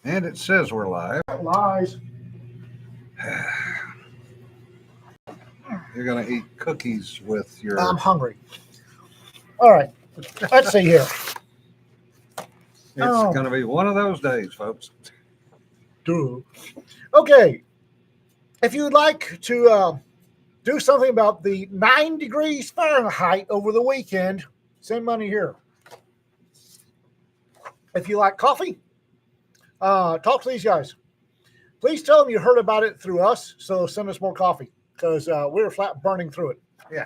And it says we're live. Lies. You're going to eat cookies with your. I'm hungry. All right. Let's see here. It's going to be one of those days, folks. Okay. If you'd like to do something about the 9 degrees Fahrenheit over the weekend, send money here. If you like coffee, talk to these guys. Please tell them you heard about it through us, so send us more coffee because we're flat burning through it. Yeah.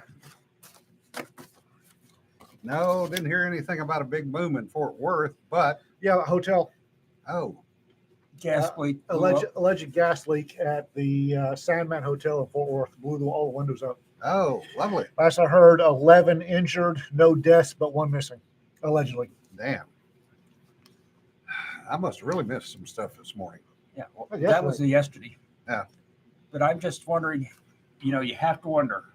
No, didn't hear anything about a big boom in Fort Worth, but. Yeah, hotel. Oh. Gas leak. Alleged gas leak at the Sandman Hotel in Fort Worth. Blew all the windows up. Oh, lovely. Last I heard, 11 injured, no deaths, but one missing, allegedly. Damn. I must have really missed some stuff this morning. Yeah, well, that was yesterday. Yeah. But I'm just wondering, you have to wonder,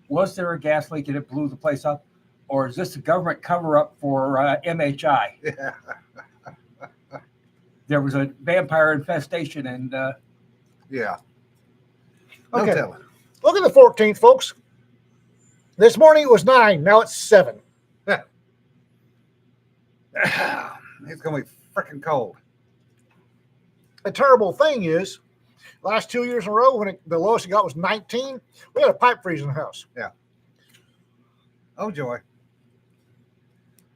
was there a gas leak and it blew the place up? Or is this a government cover-up for MHI? Yeah. There was a vampire infestation and... yeah. No okay. telling. Look at the 14th, folks. This morning it was 9. Now it's 7. Yeah. It's going to be freaking cold. The terrible thing is, last 2 years in a row, when the lowest it got was 19, we had a pipe freeze in the house. Yeah. Oh, joy.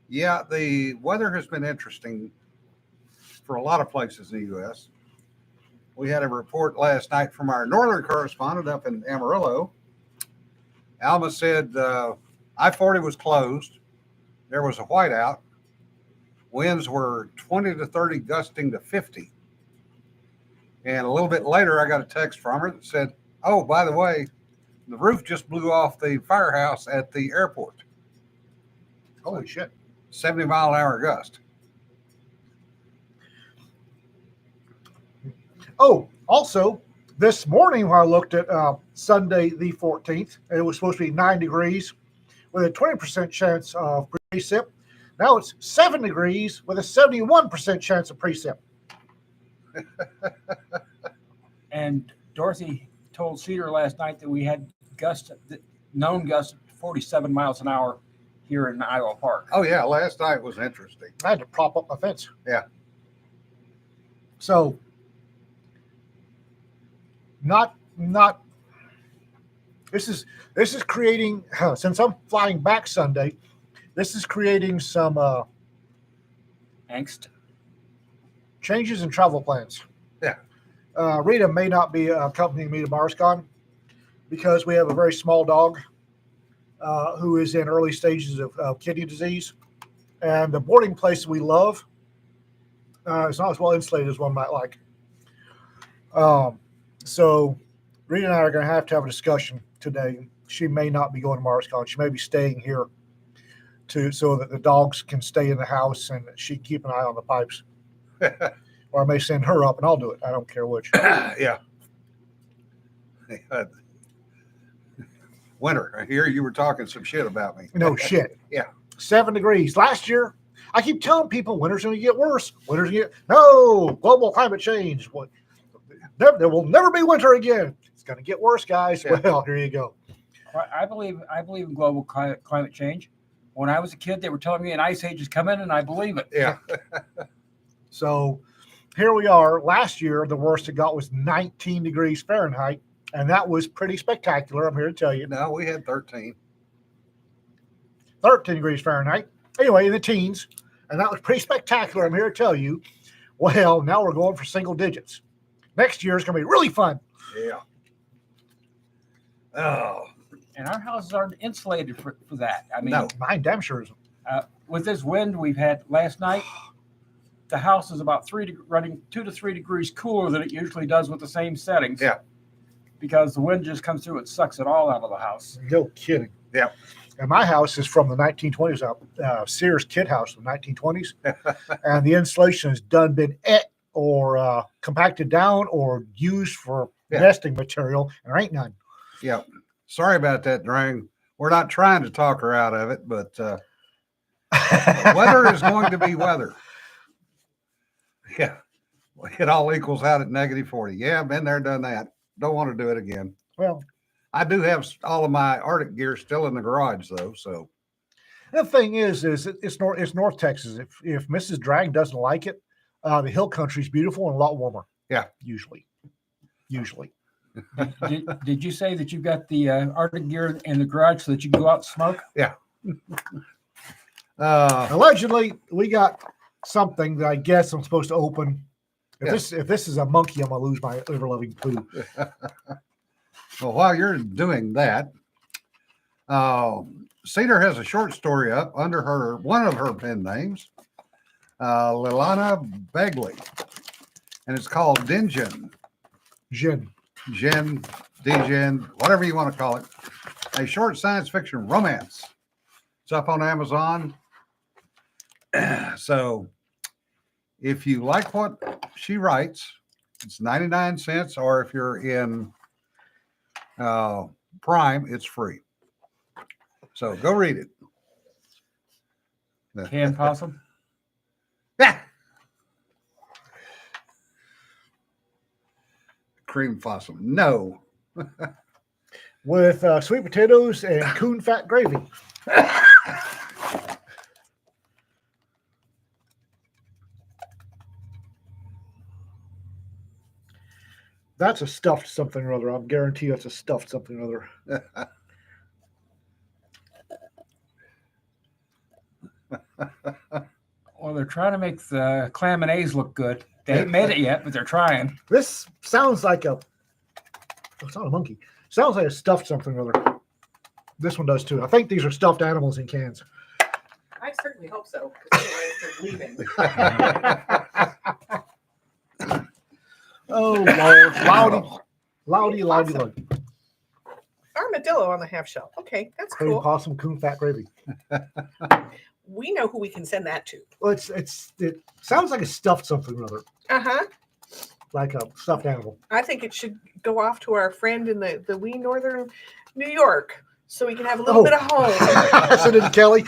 Yeah, the weather has been interesting for a lot of places in the U.S. We had a report last night from our northern correspondent up in Amarillo. Alma said I-40 was closed. There was a whiteout. Winds were 20 to 30, gusting to 50. And a little bit later, I got a text from her that said, oh, by the way, the roof just blew off the firehouse at the airport. Holy shit. 70-mile-an-hour gust. Oh, also, this morning when I looked at Sunday the 14th, it was supposed to be 9 degrees with a 20% chance of precip. Now it's 7 degrees with a 71% chance of precip. And Dorothy told Cedar last night that we had known gusts of 47 miles an hour here in Iowa Park. Oh, yeah. Last night was interesting. I had to prop up my fence. Yeah. So, not. This is creating. Since I'm flying back Sunday, this is creating some angst, changes in travel plans. Yeah. Rita may not be accompanying me to MarsCon because we have a very small dog who is in early stages of kidney disease, and the boarding place we love is not as well insulated as one might like. So Rita and I are going to have a discussion today. She may not be going to MarsCon. She may be staying here so that the dogs can stay in the house and she can keep an eye on the pipes. Or I may send her up and I'll do it. I don't care which. Yeah. Winter. I hear you were talking some shit about me. No shit. Yeah. 7 degrees. Last year, I keep telling people winter's going to get worse. No, global climate change. There will never be winter again. It's going to get worse, guys. Yeah. Well, here you go. I believe in global climate change. When I was a kid, they were telling me an ice age is coming, and I believe it. Yeah. So here we are. Last year, the worst it got was 19 degrees Fahrenheit, and that was pretty spectacular. I'm here to tell you. No, we had 13. 13 degrees Fahrenheit. Anyway, in the teens, and that was pretty spectacular. I'm here to tell you. Well, now we're going for single digits. Next year is going to be really fun. Yeah. Oh. And our houses aren't insulated for that. I mean, no, mine damn sure isn't. With this wind we've had last night, the house is about running 2 to 3 degrees cooler than it usually does with the same settings. Yeah. Because the wind just comes through and sucks it all out of the house. No kidding. Yeah. And my house is from the 1920s, Sears kid house from the 1920s. And the insulation has been or compacted down or used for nesting material, and there ain't none. Yeah. Sorry about that, Drang. We're not trying to talk her out of it, but weather is going to be weather. Yeah. It all equals out at -40. Yeah, been there, done that. Don't want to do it again. Well, I do have all of my Arctic gear still in the garage though. So the thing is it's North Texas. If Mrs. Drag doesn't like it, the hill country is beautiful and a lot warmer. Yeah. Usually. Did you say that you've got the Arctic gear in the garage so that you can go out and smoke? yeah. Allegedly, we got something that I guess I'm supposed to open. If this is a monkey, I'm gonna lose my ever-loving poo. Well, while you're doing that, Cedar has a short story up under one of her pen names, Lilana Begley, and it's called Dingen. Degen, whatever you want to call it. A short science fiction romance. It's up on Amazon. So if you like what she writes, it's 99 cents, or if you're in Prime, it's free. So go read it. Canned possum? Yeah. Cream possum. No. With sweet potatoes and coon fat gravy. That's a stuffed something or other. I'll guarantee that's a stuffed something or other. Well, they're trying to make the clam mayonnaise look good. They ain't made it yet, but they're trying. This sounds like it's not a monkey. Sounds like a stuffed something or other. This one does too. I think these are stuffed animals in cans. I certainly hope so, because otherwise they're leaving. Oh, Lord. Loudy. Armadillo on the half shell. Okay, that's Cream cool. possum, coon fat gravy. We know who we can send that to. Well, it sounds like a stuffed something or other, Uh-huh. like a stuffed animal. I think it should go off to our friend in the wee northern New York, so we can have a little bit of home. Send it to Kelly.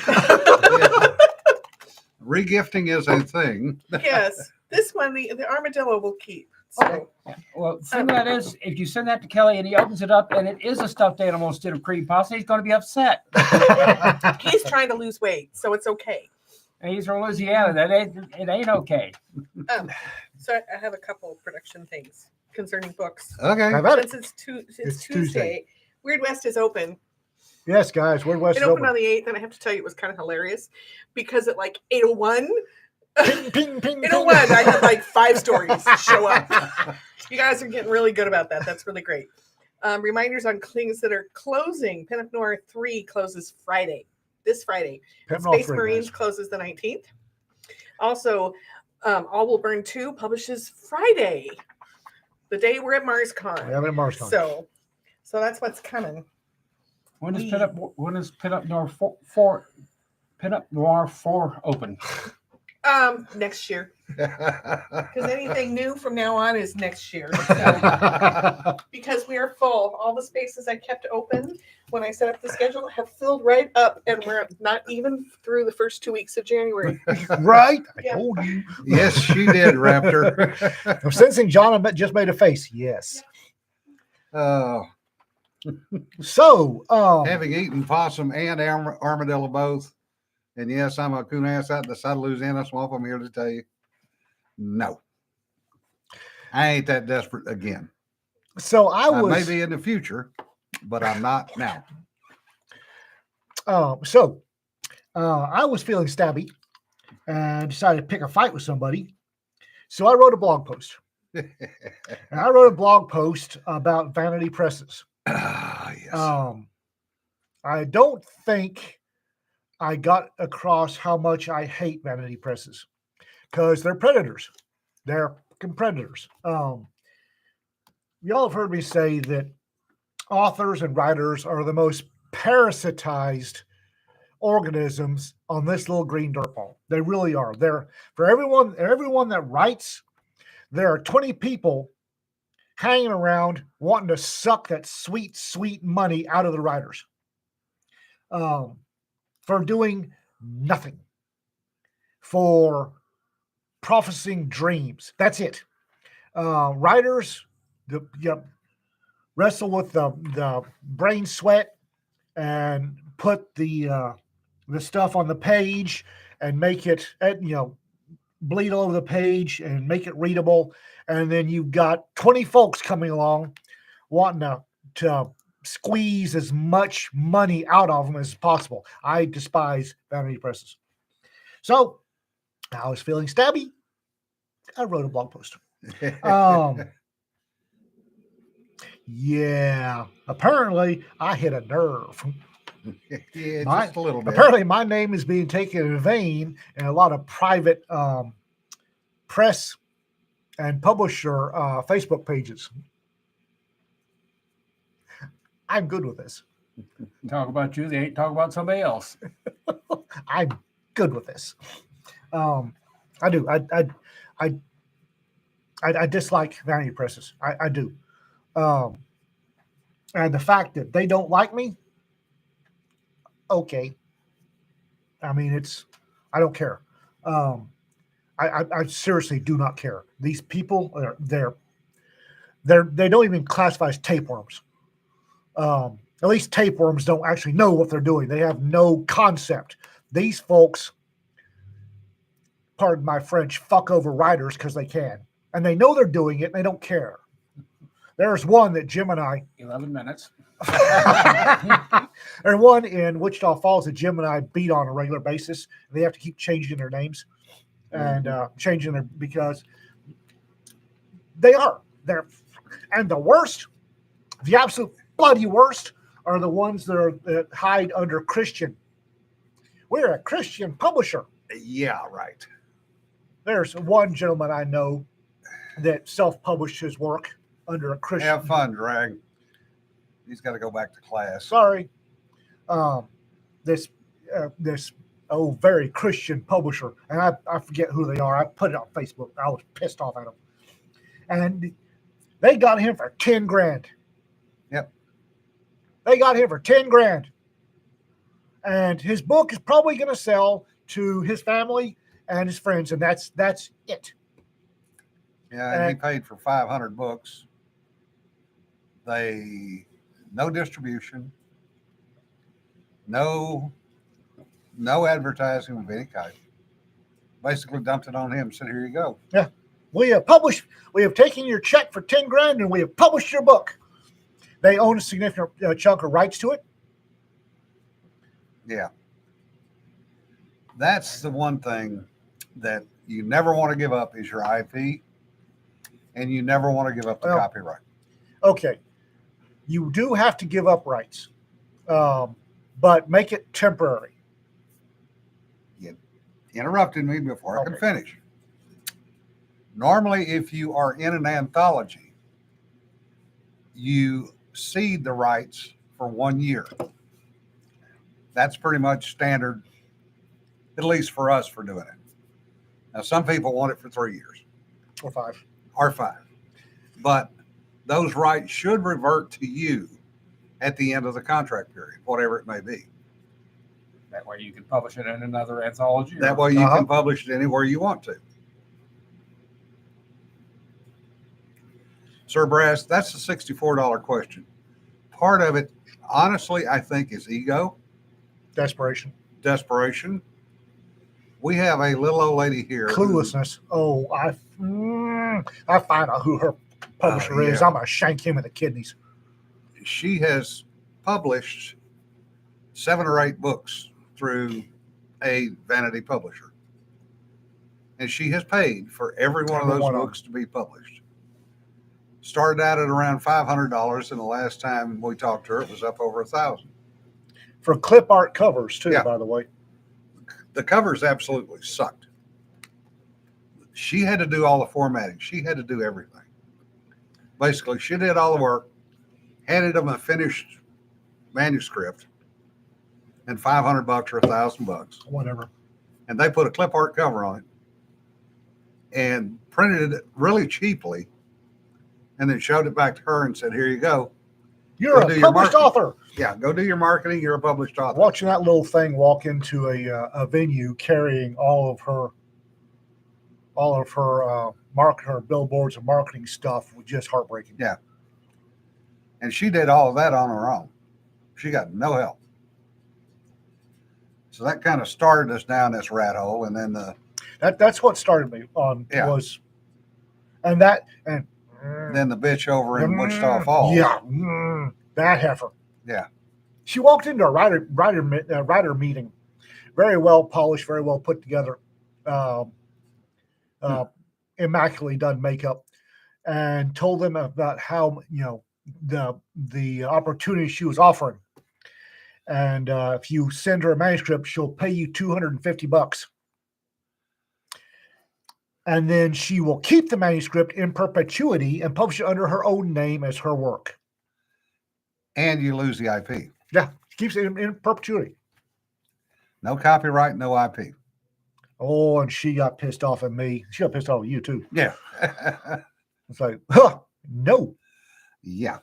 Regifting is a thing. Yes, this one the armadillo will keep. So Okay. Well, the thing that is, if you send that to Kelly and he opens it up and it is a stuffed animal instead of cream pasta, he's going to be upset. he's trying to lose weight, so it's okay. And he's from Louisiana. It ain't okay. So I have a couple production things concerning books. Okay. How about it? Since it's It's Tuesday, Tuesday. Weird West is open. Yes, guys. We're West It opened on the 8th, and I have to tell you, it was kind of hilarious because at like 8:01, Ping, ping, ping, 8:01, I had like 5 stories show up. You guys are getting really good about that. That's really great. Reminders on things that are closing. Pen Up Noir 3 closes this Friday. Space Marines closes the 19th. Also, All Will Burn 2 publishes Friday, the day we're at MarsCon. We have it at MarsCon. So that's what's coming. When is Pin Up Noir 4 open? Next year. Because anything new from now on is next year. So, because we are full. All the spaces I kept open when I set up the schedule have filled right up, and we're not even through the first 2 weeks of January. Right? Yeah. I told you. Yes, she did, Raptor. I'm sensing John just made a face. Yes. So, Having eaten possum and armadillo both, and yes, I'm a coon ass out in the side of Louisiana swamp. I'm here to tell you, no, I ain't that desperate again. so I may be in the future, but I'm not now. I was feeling stabby and decided to pick a fight with somebody. So I wrote a blog post. And I wrote a blog post about Vanity Presses. Yes. I don't think I got across how much I hate Vanity Presses because they're predators. They're predators. Y'all have heard me say that authors and writers are the most parasitized organisms on this little green dirt ball. They really are. They're for everyone that writes, there are 20 people hanging around wanting to suck that sweet, sweet money out of the writers for doing nothing, for prophesying dreams. That's it. Writers wrestle with the brain sweat and put the stuff on the page and make it, bleed all over the page and make it readable. And then you've got 20 folks coming along wanting to squeeze as much money out of them as possible. I despise vanity presses. So I was feeling stabby. I wrote a blog post. Yeah, apparently I hit a nerve. Yeah, My- just a little bit. Apparently my name is being taken in vain in a lot of private press and publisher Facebook pages. I'm good with this. Talk about you, they ain't talk about somebody else. I'm good with this. I do. I dislike vanity presses. I do. And the fact that they don't like me, okay. I mean, I don't care. I seriously do not care. These people they don't even classify as tapeworms. At least tapeworms don't actually know what they're doing. They have no concept. These folks, pardon my French, fuck over writers because they can. And they know they're doing it and they don't care. There's one that Jim and I 11 minutes. There's one in Wichita Falls that Jim and I beat on a regular basis. They have to keep changing their names and changing their, because they're and the worst, the absolute bloody worst, are the ones that hide under Christian. We're a Christian publisher. Yeah, right. There's one gentleman I know that self-published his work under a Christian. Have fun, Drag. He's got to go back to class. Sorry. This very Christian publisher, and I forget who they are. I put it on Facebook. I was pissed off at them. And they got him for 10 grand. Yep. They got him for 10 grand. And his book is probably going to sell to his family and his friends, and that's it. Yeah, and he paid for 500 books. No distribution, no advertising of any kind. Basically dumped it on him and said, here you go. Yeah. We have taken your check for 10 grand and we have published your book. They own a significant chunk of rights to it. Yeah. That's the one thing that you never want to give up is your IP, and you never want to give up the copyright. Okay. You do have to give up rights, but make it temporary. You interrupted me before I could finish. Normally, if you are in an anthology, you cede the rights for 1 year. That's pretty much standard, at least for us, for doing it. Now, some people want it for 3 years. Or five. But those rights should revert to you at the end of the contract period, whatever it may be. That way you can publish it in another anthology. That way you can publish it anywhere you want to. Sir Brass, that's a $64 question. Part of it, honestly, I think is ego. Desperation. We have a little old lady here. Cluelessness. I find out who her publisher is. I'm going to shank him in the kidneys. She has published 7 or 8 books through a vanity publisher. And she has paid for every one of those books to be published. Started out at around $500, and the last time we talked to her, it was up over $1,000. For clip art covers, too, by the way. The covers absolutely sucked. She had to do all the formatting. She had to do everything. Basically, she did all the work, handed them a finished manuscript, and $500 or $1,000. Whatever. And they put a clip art cover on it and printed it really cheaply, and then showed it back to her and said, here you go. You're a published author. Yeah, go do your marketing. You're a published author. Watching that little thing walk into a venue carrying all of her all of her her billboards and marketing stuff was just heartbreaking. Yeah. And she did all of that on her own. She got no help. So that kind of started us down this rat hole, and then That's what started me on Yeah. was, and that and then the bitch over in Wichita Falls. Yeah, that heifer. Yeah. She walked into a writer meeting, very well polished, very well put together, immaculately done makeup, and told them about how the opportunity she was offering. And if you send her a manuscript, she'll pay you $250. And then she will keep the manuscript in perpetuity and publish it under her own name as her work. And you lose the IP. Yeah, she keeps it in perpetuity. No copyright, no IP. Oh, and she got pissed off at me. She got pissed off at you too. Yeah. It's like, no. Yeah.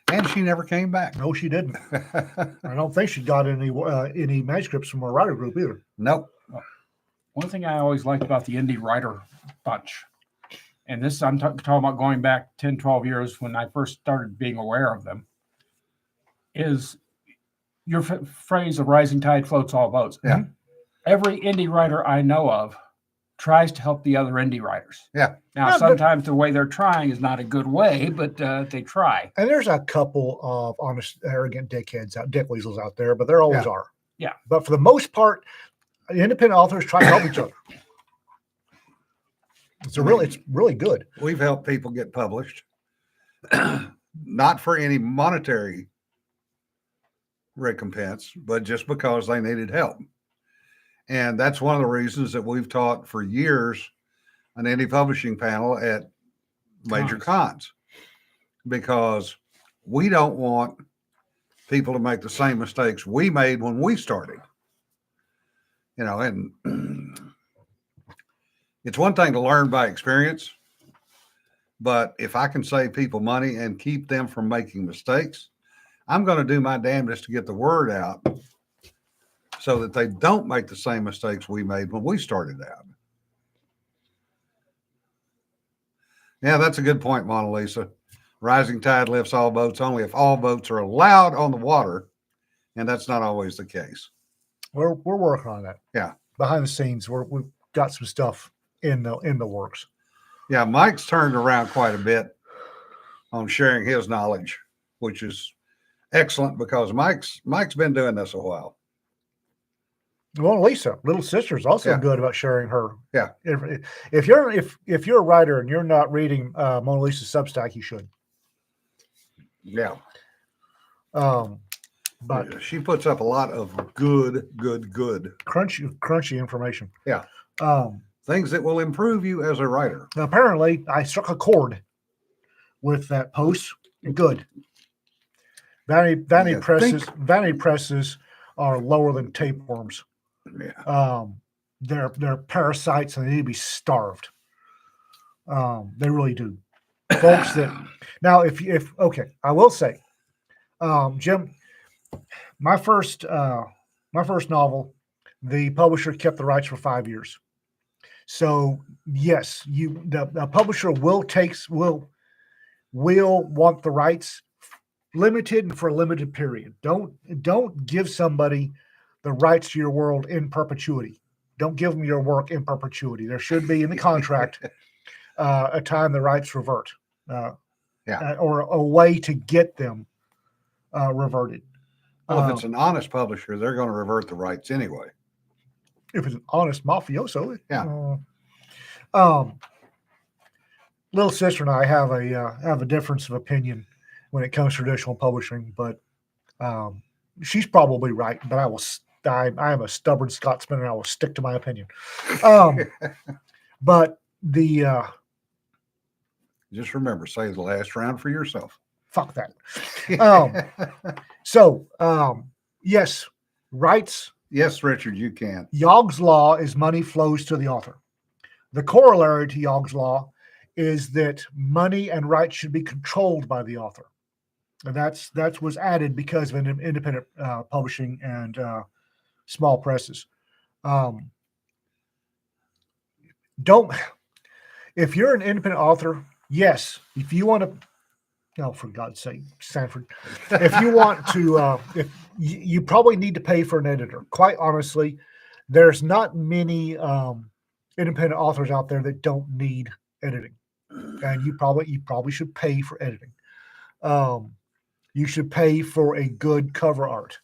And she never came back. No, she didn't. I don't think she got any manuscripts from her writer group either. Nope. One thing I always liked about the indie writer bunch, and this I'm talking about going back 10, 12 years when I first started being aware of them, is your phrase, "a rising tide floats all boats." Yeah. Every indie writer I know of tries to help the other indie writers. Yeah. Now, sometimes the way they're trying is not a good way, but they try. And there's a couple of honest, arrogant dick weasels out there, but there always are. Yeah. But for the most part, independent authors try to help each other. It's really good. We've helped people get published, not for any monetary recompense, but just because they needed help. And that's one of the reasons that we've taught for years an indie publishing panel at major cons, because we don't want people to make the same mistakes we made when we started. And it's one thing to learn by experience, but if I can save people money and keep them from making mistakes, I'm going to do my damnedest to get the word out so that they don't make the same mistakes we made when we started out. Yeah, that's a good point, Mona Lisa. Rising tide lifts all boats, only if all boats are allowed on the water, and that's not always the case. We're working on that. Yeah. Behind the scenes, we've got some stuff in the works. Yeah, Mike's turned around quite a bit on sharing his knowledge, which is excellent because Mike's been doing this a while. Well, Lisa, little sister's also good about sharing her. Yeah. If you're a writer and you're not reading Mona Lisa's Substack, you should. Yeah. But she puts up a lot of good crunchy information. Yeah. Things that will improve you as a writer. Apparently, I struck a chord with that post. Good. Vanity presses are lower than tapeworms. Yeah. They're parasites and they need to be starved. They really do, folks. Now, if I will say, Jim, my first novel, the publisher kept the rights for 5 years. So yes, the publisher will want the rights limited and for a limited period. Don't give somebody the rights to your world in perpetuity. Don't give them your work in perpetuity. There should be in the contract a time the rights revert, or a way to get them reverted. Well, if it's an honest publisher, they're going to revert the rights anyway. If it's an honest mafioso, yeah. Little sister and I have a difference of opinion when it comes to traditional publishing, but she's probably right. But I am a stubborn Scotsman, and I will stick to my opinion. But just remember, save the last round for yourself. Fuck that. Yes, rights. Yes, Richard, you can. Yogg's law is money flows to the author. The corollary to Yogg's law is that money and rights should be controlled by the author. And that was added because of independent publishing and small presses. don't. If you're an independent author, yes. If you want to, no, for God's sake, Sanford. If you want to, if you probably need to pay for an editor. Quite honestly, there's not many independent authors out there that don't need editing, and you probably should pay for editing. You should pay for a good cover art.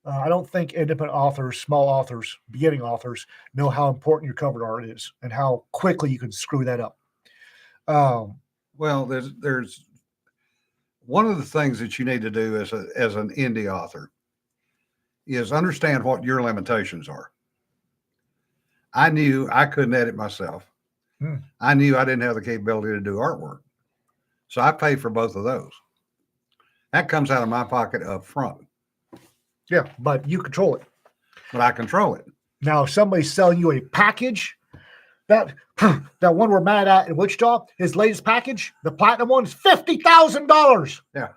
I don't think independent authors, small authors, beginning authors know how important your cover art is and how quickly you can screw that up. Well, there's one of the things that you need to do as an indie author is understand what your limitations are. I knew I couldn't edit myself. I knew I didn't have the capability to do artwork. So I pay for both of those. That comes out of my pocket up front. Yeah, but you control it. But I control it. Now, if somebody's selling you a package, that one we're mad at in Wichita, his latest package, the platinum one, is $50,000. Yeah.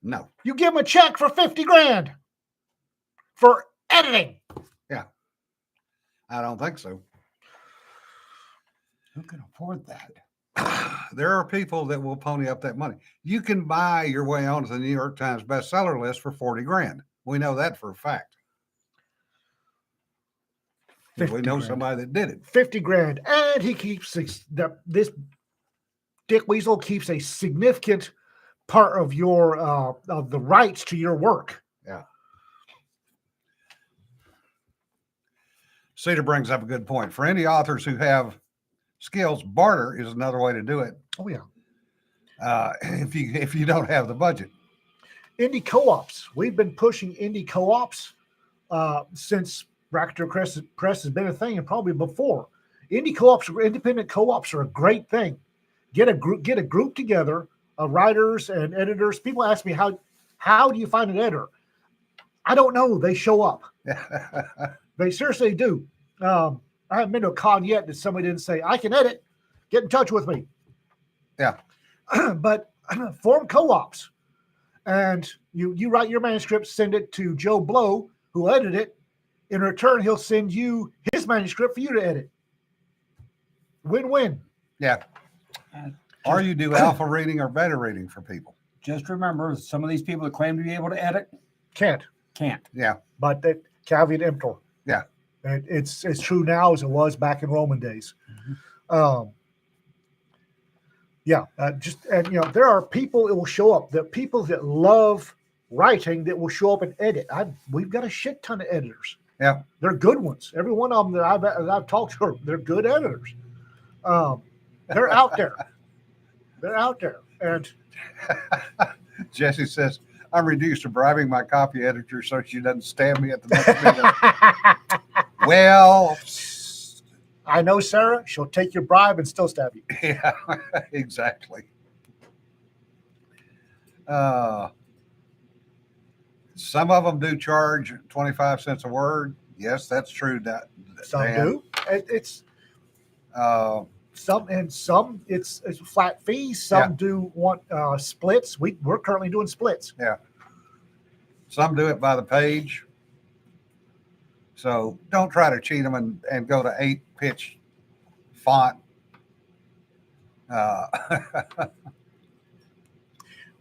No. You give him a check for $50,000 for editing. Yeah. I don't think so. Who can afford that? There are people that will pony up that money. You can buy your way onto the New York Times bestseller list for $40,000. We know that for a fact. We know somebody that did it. $50,000, and he keeps this Dick Weasel keeps a significant part of your of the rights to your work. Yeah. Cedar brings up a good point. For any authors who have skills, barter is another way to do it. Oh yeah. If you don't have the budget. Indie co-ops. We've been pushing indie co-ops since Bracketer Press has been a thing, and probably before. Indie co-ops, independent co-ops are a great thing. Get a group together of writers and editors. People ask me how do you find an editor? I don't know. They show up. They seriously do. I haven't been to a con yet that somebody didn't say, I can edit. Get in touch with me. Yeah. But form co-ops. And you write your manuscript, send it to Joe Blow, who edited it. In return, he'll send you his manuscript for you to edit. Win-win. Yeah. Or you do alpha reading or beta reading for people. Just remember, some of these people that claim to be able to edit Can't. Yeah. But that caveat emptor. Yeah. It's as true now as it was back in Roman days. Mm-hmm. There are people that will show up. The people that love writing that will show up and edit. We've got a shit ton of editors. Yeah, they're good ones. Every one of them that I've talked to, they're good editors. They're out there. They're out there. And Jesse says, I'm reduced to bribing my copy editor so she doesn't stab me at the next meeting. Well, I know Sarah. She'll take your bribe and still stab you. Yeah, exactly. Some of them do charge 25 cents a word. Yes, that's true. Some do. It's some it's flat fees. Some do want splits. We're currently doing splits. Yeah. Some do it by the page. So don't try to cheat them and go to 8-pitch font.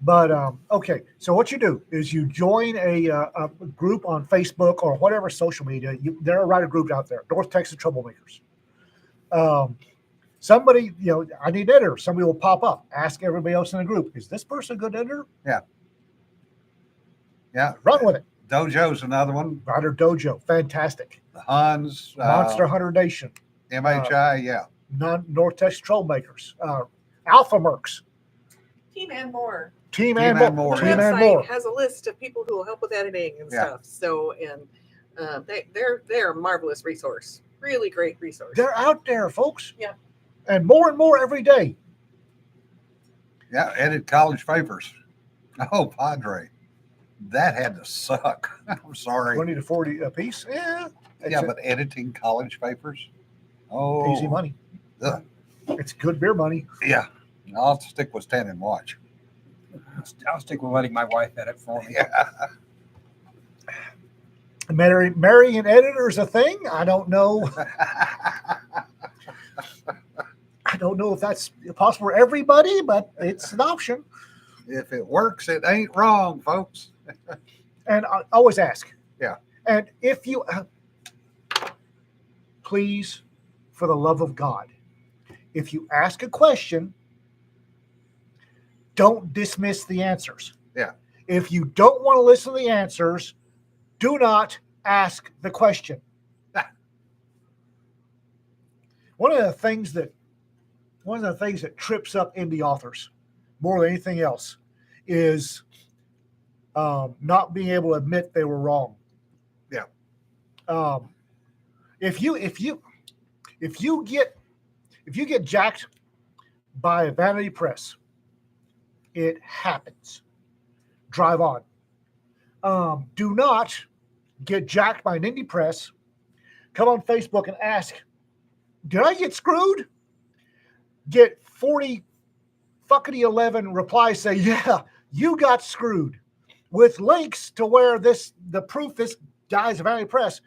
But okay, so what you do is you join a group on Facebook or whatever social media. There are writer groups out there, North Texas Troublemakers. Somebody, I need an editor. Somebody will pop up. Ask everybody else in the group, is this person a good editor? Yeah. Yeah. Run with it. Dojo's another one. Writer Dojo, fantastic. The Huns. Monster Hunter Nation. MHI, North Texas Troublemakers. Alpha Mercs. Team and More. Team and More. The website has a list of people who will help with editing and stuff. So, and they're a marvelous resource. Really great resource. They're out there, folks. Yeah. And more every day. Yeah, edit college papers. Oh, Padre. That had to suck. I'm sorry. 20 to 40 a piece? Yeah. Yeah, but editing college papers? Oh. Easy money. Ugh. It's good beer money. Yeah. I'll stick with 10 and watch. I'll stick with letting my wife edit for me. Yeah. Marrying an editor is a thing. I don't know. I don't know if that's possible for everybody, but it's an option. If it works, it ain't wrong, folks. And I always ask. Yeah. And if you, please, for the love of God, if you ask a question, don't dismiss the answers. Yeah. If you don't want to listen to the answers, do not ask the question. One of the things that trips up indie authors more than anything else is not being able to admit they were wrong. Yeah. If you get jacked by a Vanity Press, it happens. Drive on. Do not get jacked by an indie press. Come on Facebook and ask, did I get screwed? Get 40 fuckity 11 replies say, yeah, you got screwed, with links to where the proof this guy's a Vanity Press.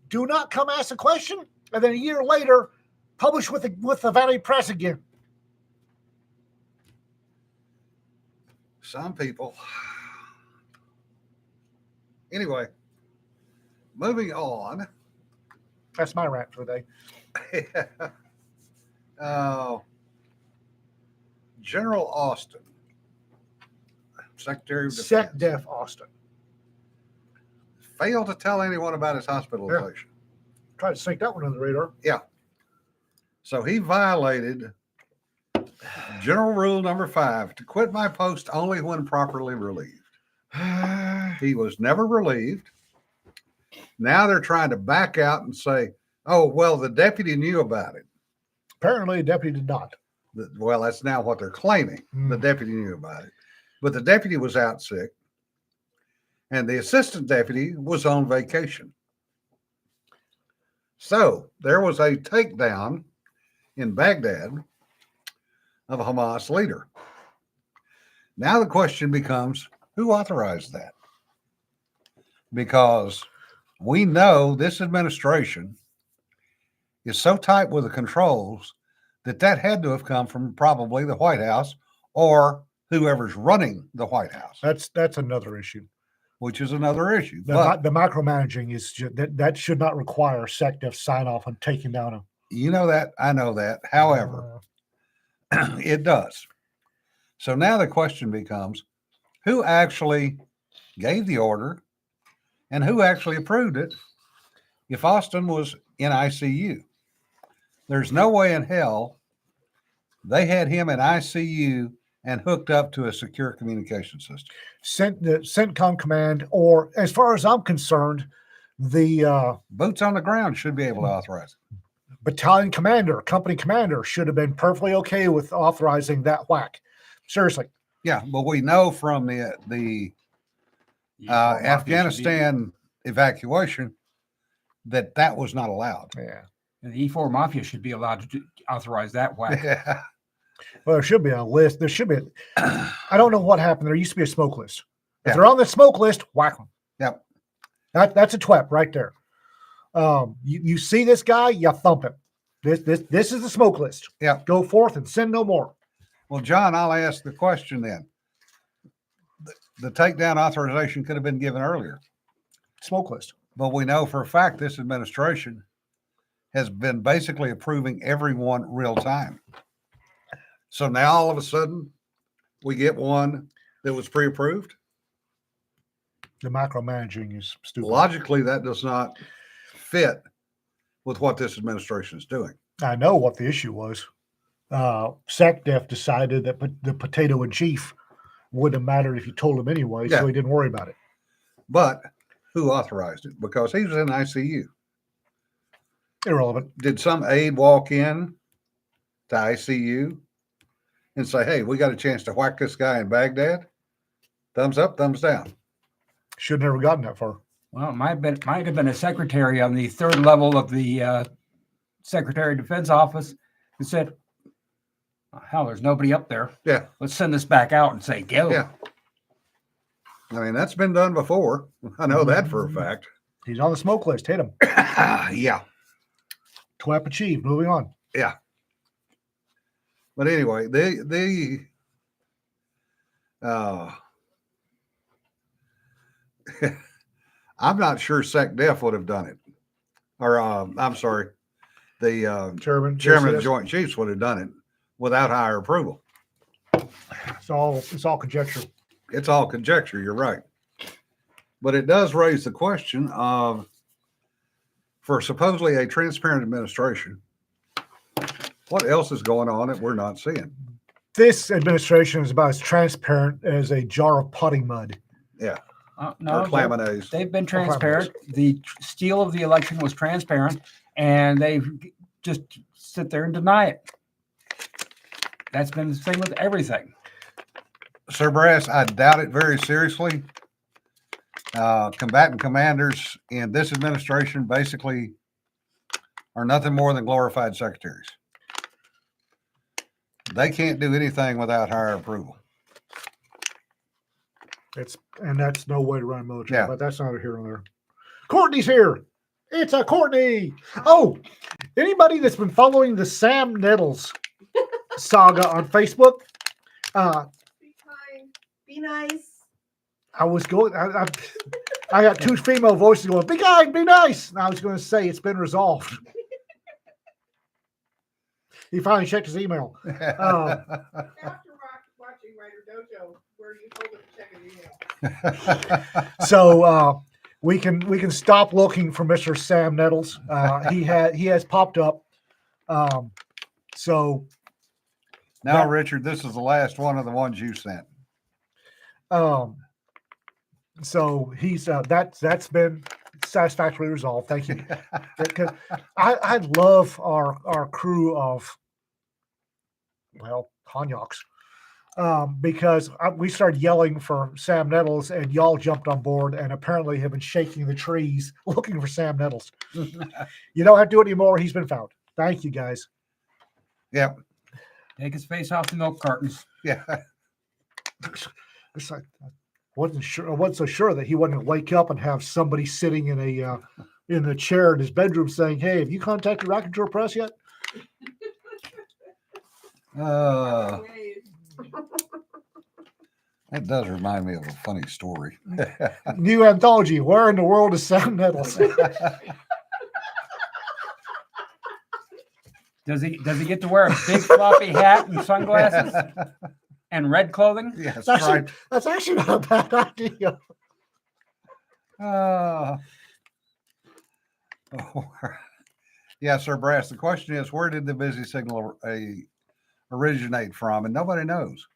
Do not come ask a question and then a year later publish with the Vanity Press again. Some people. Anyway, moving on. That's my rant for the day. General Austin, Secretary of Defense, SecDef Austin, failed to tell anyone about his hospitalization. Try to sink that one under the radar. Yeah. So he violated General Rule number 5 to quit my post only when properly relieved. He was never relieved. Now they're trying to back out and say, oh, well, the deputy knew about it. Apparently, the deputy did not. Well, that's now what they're claiming. The deputy knew about it. But the deputy was out sick, and the assistant deputy was on vacation. So there was a takedown in Baghdad of a Hamas leader. Now the question becomes, who authorized that? Because we know this administration is so tight with the controls that had to have come from probably the White House or whoever's running the White House. That's another issue. Which is another issue. The micromanaging is that should not require SecDef sign off on taking down a. You know that. I know that. However, it does. So now the question becomes, who actually gave the order and who actually approved it if Austin was in ICU? There's no way in hell they had him in ICU and hooked up to a secure communication system. Sent the CENTCOM command, or as far as I'm concerned, the boots on the ground should be able to authorize it. Battalion commander, company commander should have been perfectly okay with authorizing that whack. Seriously. Yeah, but we know from the Afghanistan evacuation that was not allowed. Yeah. And the E4 Mafia should be allowed to authorize that whack. Yeah. Well, there should be a list. There should be. I don't know what happened. There used to be a smoke list. If Yeah. they're on the smoke list, whack them. Yep. That's a twep right there. You see this guy, you thump him. This is the smoke list. Yeah. Go forth and sin no more. Well, John, I'll ask the question then. The takedown authorization could have been given earlier. Smoke list. But we know for a fact this administration has been basically approving everyone real time. So now all of a sudden we get one that was pre-approved. The micromanaging is stupid. Logically, that does not fit with what this administration is doing. I know what the issue was. SecDef decided that the potato in chief wouldn't have mattered if you told him anyway, Yeah. so he didn't worry about it. But who authorized it? Because he was in ICU. Irrelevant. Did some aide walk in to ICU and say, hey, we got a chance to whack this guy in Baghdad? Thumbs up, thumbs down. Should never gotten that far. Well, it might have been a secretary on the third level of the Secretary of Defense office who said, hell, there's nobody up there. Yeah. Let's send this back out and say, go. Yeah. I mean, that's been done before. I know that for a fact. He's on the smoke list. Hit him. Yeah. TWAP achieved. Moving on. Yeah. But anyway, I'm not sure SecDef would have done it. Or I'm sorry, the chairman of the JCS. Joint Chiefs would have done it without higher approval. It's all conjecture. It's all conjecture. You're right. But it does raise the question of, for supposedly a transparent administration, what else is going on that we're not seeing? This administration is about as transparent as a jar of potting mud. Yeah. No, or Claminaze. they've been transparent. The steal of the election was transparent, and they just sit there and deny it. That's been the thing with everything. Sir Brass, I doubt it very seriously. Combatant commanders in this administration basically are nothing more than glorified secretaries. They can't do anything without higher approval. That's no way to run a military, Yeah. but that's neither here nor there. Courtney's here. It's a Courtney. Oh, anybody that's been following the Sam Nettles saga on Facebook, Be kind. Be nice. I got two female voices going, be kind, be nice. And I was going to say it's been resolved. He finally checked his email. After watching Writer Dojo, where you told him to check his email. So we can stop looking for Mr. Sam Nettles. He has popped up. So now, Richard, this is the last one of the ones you sent. So he's that's been satisfactorily resolved. Thank you. Because I love our crew of Hanyaks. Because we started yelling for Sam Nettles, and y'all jumped on board and apparently have been shaking the trees looking for Sam Nettles. You don't have to do it anymore. He's been found. Thank you, guys. Yep. Take his face off the milk cartons. Yeah. It's like, I wasn't so sure that he wasn't going to wake up and have somebody sitting in the chair in his bedroom saying, "Hey, have you contacted Raconteur Press yet?" That does remind me of a funny story. New anthology. Where in the world is Sam Nettles? Does he get to wear a big floppy hat and sunglasses and red clothing? Yes, right. That's actually not a bad idea. Yeah, Sir Brass. The question is, where did the busy signal originate from? And nobody knows,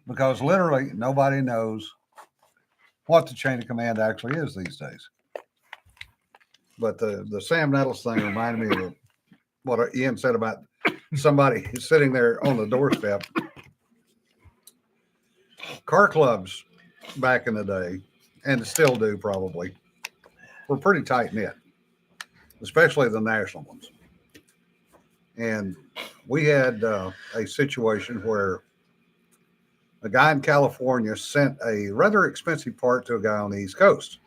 because literally nobody knows what the chain of command actually is these days. But the Sam Nettles thing reminded me of what Ian said about somebody sitting there on the doorstep. Car clubs back in the day, and still do probably, were pretty tight knit, especially the national ones. And we had a situation where a guy in California sent a rather expensive part to a guy on the East Coast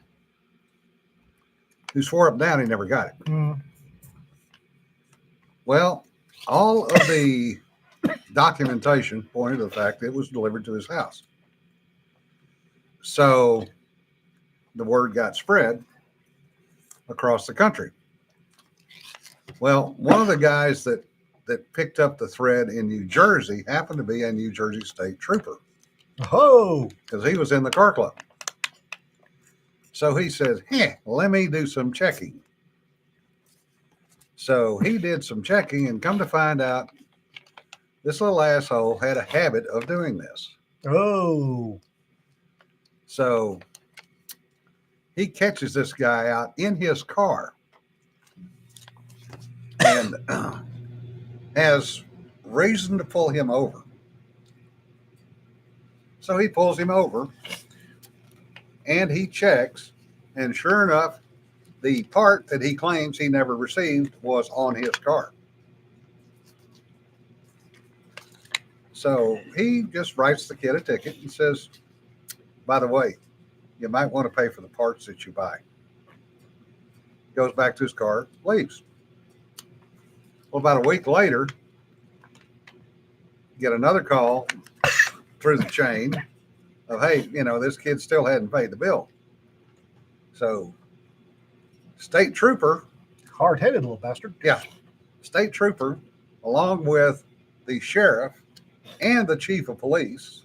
who swore up and down he never got it. Well, all of the documentation pointed to the fact that it was delivered to his house. So the word got spread across the country. Well, one of the guys that picked up the thread in New Jersey happened to be a New Jersey state trooper. Oh, because he was in the car club. So he says, let me do some checking. So he did some checking, and come to find out, this little asshole had a habit of doing this. Oh. So he catches this guy out in his car and has reason to pull him over. So he pulls him over and he checks, and sure enough, the part that he claims he never received was on his car. So he just writes the kid a ticket and says, by the way, you might want to pay for the parts that you buy. goes back to his car, leaves. Well, about a week later, get another call through the chain of, hey, this kid still hadn't paid the bill. So, state trooper, Hard-headed little bastard. yeah, state trooper, along with the sheriff and the chief of police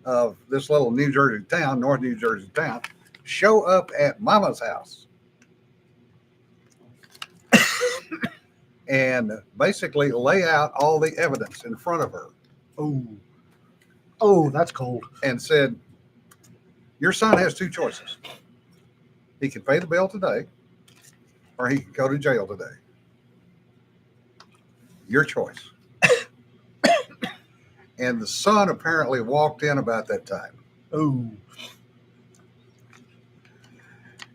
of this little New Jersey town, North New Jersey town, show up at Mama's house and basically lay out all the evidence in front of her. Oh, that's cold. And said, your son has two choices. He can pay the bill today, or he can go to jail today. Your choice. And the son apparently walked in about that time. Oh.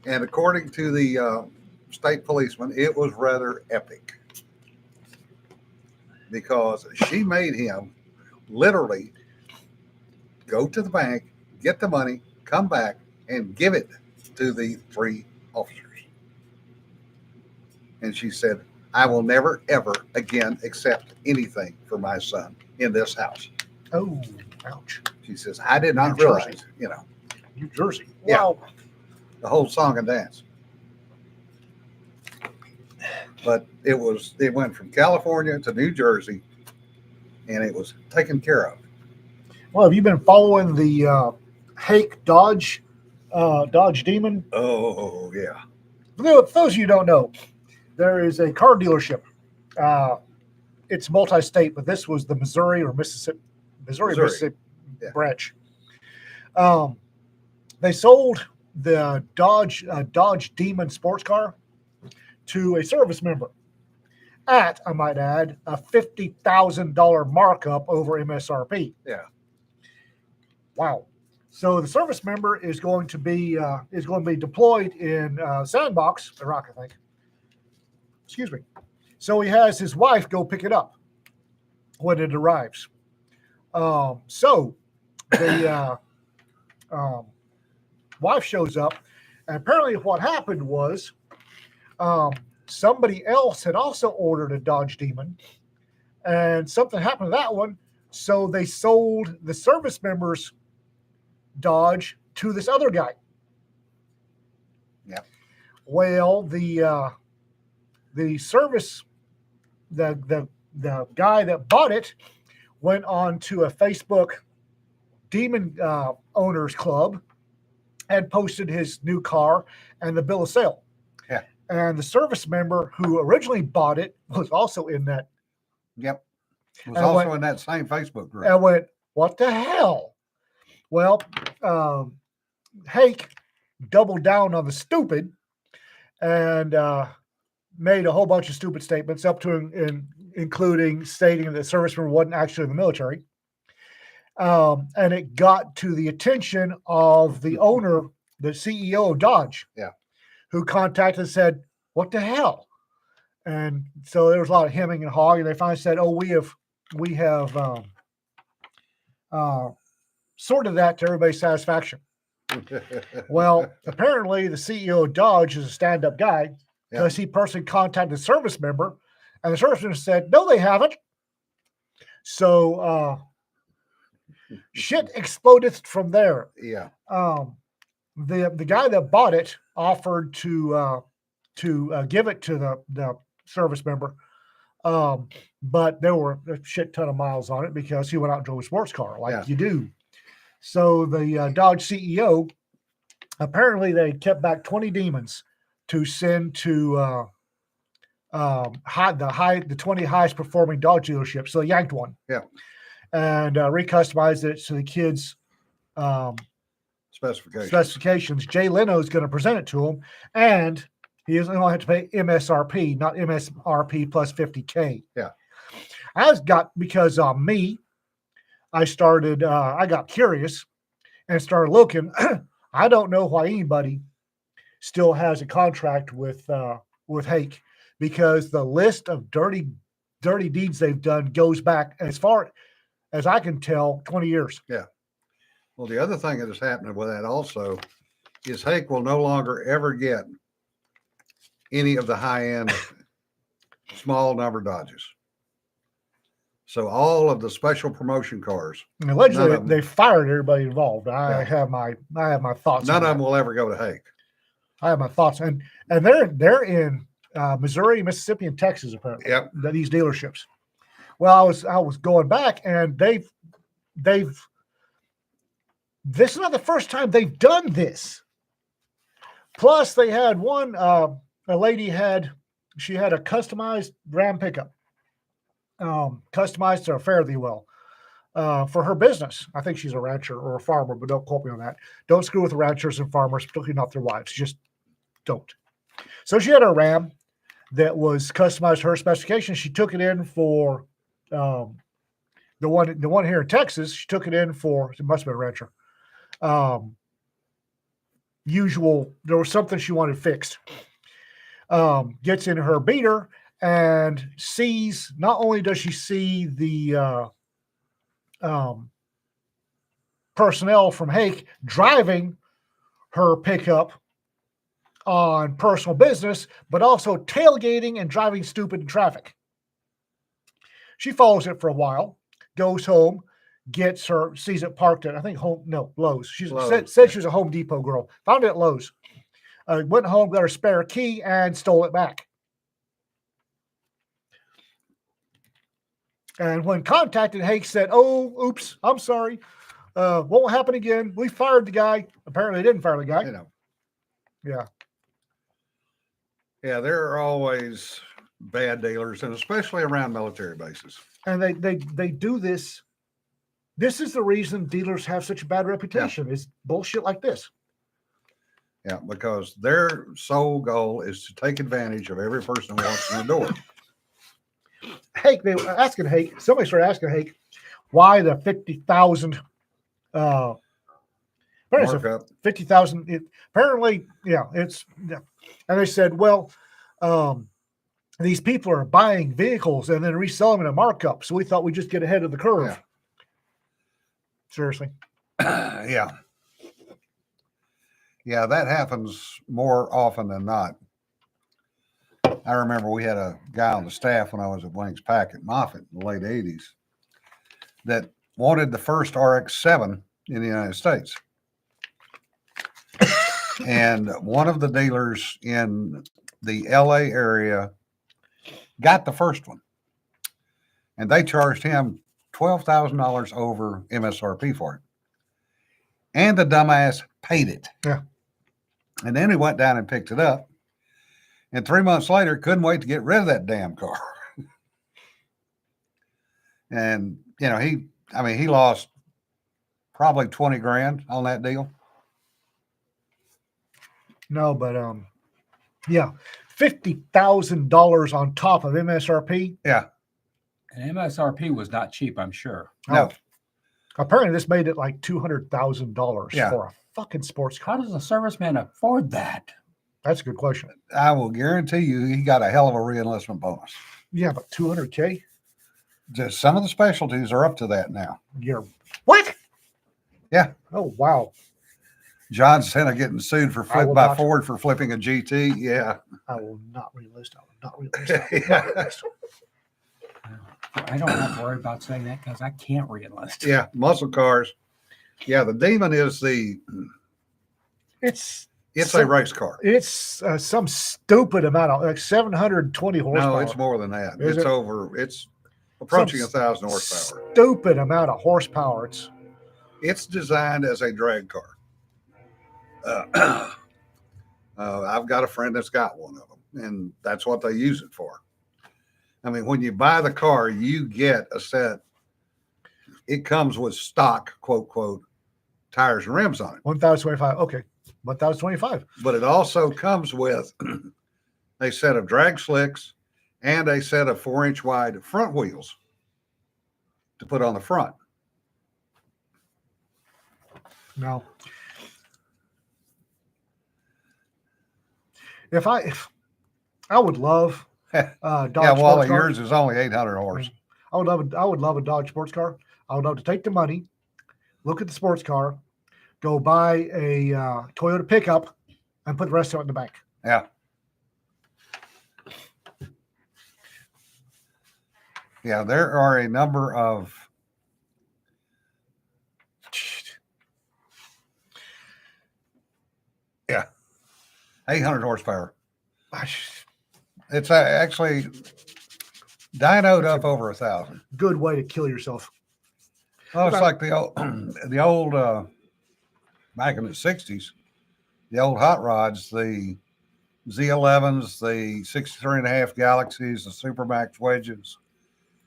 And according to the state policeman, it was rather epic. Because she made him literally go to the bank, get the money, come back, and give it to the three officers. And she said, I will never, ever again accept anything for my son in this house. Oh, ouch. She says, I did not New Jersey. realize, New Jersey. Yeah. Wow. the whole song and dance. But it went from California to New Jersey, and it was taken care of. Well, have you been following the Hake Dodge Demon? Oh, yeah. For those of you who don't know, there is a car dealership. It's multi-state, but this was the Missouri or Mississippi Yeah. branch. They sold the Dodge Demon sports car to a service member at, I might add, a $50,000 markup over MSRP. Yeah. Wow. So the service member is going to be deployed in Sandbox, Iraq, I think. Excuse me. So he has his wife go pick it up when it arrives. So the wife shows up, and apparently what happened was somebody else had also ordered a Dodge Demon, and something happened to that one. So they sold the service member's Dodge to this other guy. Yeah. Well, the guy that bought it went on to a Facebook Demon Owners Club and posted his new car and the bill of sale. Yeah. And the service member who originally bought it was also in that. Yep. It was And also in that same Facebook group. And went, what the hell? Well, Hake doubled down on the stupid and made a whole bunch of stupid statements, up to including stating that the service member wasn't actually in the military. And it got to the attention of the owner, the CEO of Dodge, Yeah, who contacted and said, what the hell? And so there was a lot of hemming and hawing, and they finally said, oh, we have sorted that to everybody's satisfaction. Well, apparently the CEO of Dodge is a stand-up guy, because he personally contacted the service member, and the service member said, no, they haven't. So shit exploded from there. Yeah. The guy that bought it offered to give it to the service member, but there were a shit ton of miles on it because he went out and drove a sports car like you do. So the Dodge CEO, apparently they kept back 20 Demons to send to the 20 highest performing Dodge dealerships. So they yanked one. Yeah. And recustomized it to the kids' specifications. Jay Leno is going to present it to him, and he is going to have to pay MSRP, not MSRP plus $50K. Yeah. Because me, I got curious and started looking. I don't know why anybody still has a contract with Hake, because the list of dirty deeds they've done goes back, as far as I can tell, 20 years. Yeah. Well, the other thing that is happening with that also is Hake will no longer ever get any of the high-end small number Dodges. So all of the special promotion cars, And allegedly, none of them- they fired everybody involved. I Yeah. have my thoughts. none on of that. them will ever go to Hake. I have my thoughts, and they're in Missouri, Mississippi, and Texas apparently. Yep. These dealerships. Well, I was going back, and they've. This is not the first time they've done this. Plus, they had one. A lady had a customized Ram pickup, customized to fare thee well. For her business. I think she's a rancher or a farmer, but don't quote me on that. Don't screw with ranchers and farmers, particularly not their wives. Just don't. So she had a Ram that was customized to her specifications. She took it in for the one here in Texas. She took it in for, it must have been a rancher. Usual, there was something she wanted fixed. Gets in her beater and sees, not only does she see the personnel from Hake driving her pickup on personal business, but also tailgating and driving stupid in traffic. She follows it for a while, goes home, sees it parked at, I think Lowe's. She said she was a Home Depot girl. Found it at Lowe's. Went home, got her spare key, and stole it back. And when contacted, Hake said, "Oh, oops, I'm sorry. Won't happen again. We fired the guy." Apparently, they didn't fire the guy. You know. Yeah. Yeah, there are always bad dealers, and especially around military bases. And they do this. This is the reason dealers have such a bad reputation, is bullshit like this. Yeah, because their sole goal is to take advantage of every person who walks in the door. Hake, they were asking Hake, somebody started asking Hake why the 50,000 Markup. 50,000 apparently, it's, and they said, well, these people are buying vehicles and then reselling them at a markup, so we thought we'd just get ahead of the curve. Yeah. Seriously. Yeah, that happens more often than not. I remember we had a guy on the staff when I was at Blanks Pack at Moffitt in the late 80s that wanted the first RX-7 in the United States. And one of the dealers in the LA area got the first one. And they charged him $12,000 over MSRP for it. And the dumbass paid it. Yeah. And then he went down and picked it up. And 3 months later, couldn't wait to get rid of that damn car. And, he lost probably 20 grand on that deal. No, but $50,000 on top of MSRP. Yeah. And MSRP was not cheap, I'm sure. No. Apparently, this made it like $200,000 Yeah. for a fucking sports car. How does a serviceman afford that? That's a good question. I will guarantee you he got a hell of a reenlistment bonus. Yeah, but $200K? Just some of the specialties are up to that now. What? Yeah. Oh, wow. John Cena getting sued for I will by not. Ford for flipping a GT. Yeah. I will not relist. I will not relist. Not relist. I don't have to worry about saying that because I can't re-enlist. Yeah. Muscle cars. Yeah. The Demon is It's a race car. It's some stupid amount of like 720 horsepower. No, it's more than that. Is It's it? it's approaching Some 1,000 horsepower. Stupid amount of horsepower. It's designed as a drag car. I've got a friend that's got one of them, and that's what they use it for. I mean, when you buy the car, you get a set. It comes with stock, quote, quote, tires and rims on it. 1,025. Okay. 1,025. But it also comes with a set of drag slicks and a set of 4-inch wide front wheels to put on the front. No. If I would love Dodge Yeah, sports Wally, car. yours is only 800 horse. I would love a Dodge sports car. I would love to take the money, look at the sports car, go buy a Toyota pickup, and put the rest of it in the bank. Yeah. Yeah, there are a number of yeah, 800 horsepower. It's actually dynoed up over 1,000. Good way to kill yourself. Well, it's like the old, the old back in the 60s, the old hot rods, the Z11s, the 63.5 Galaxies, the Supermax wedges,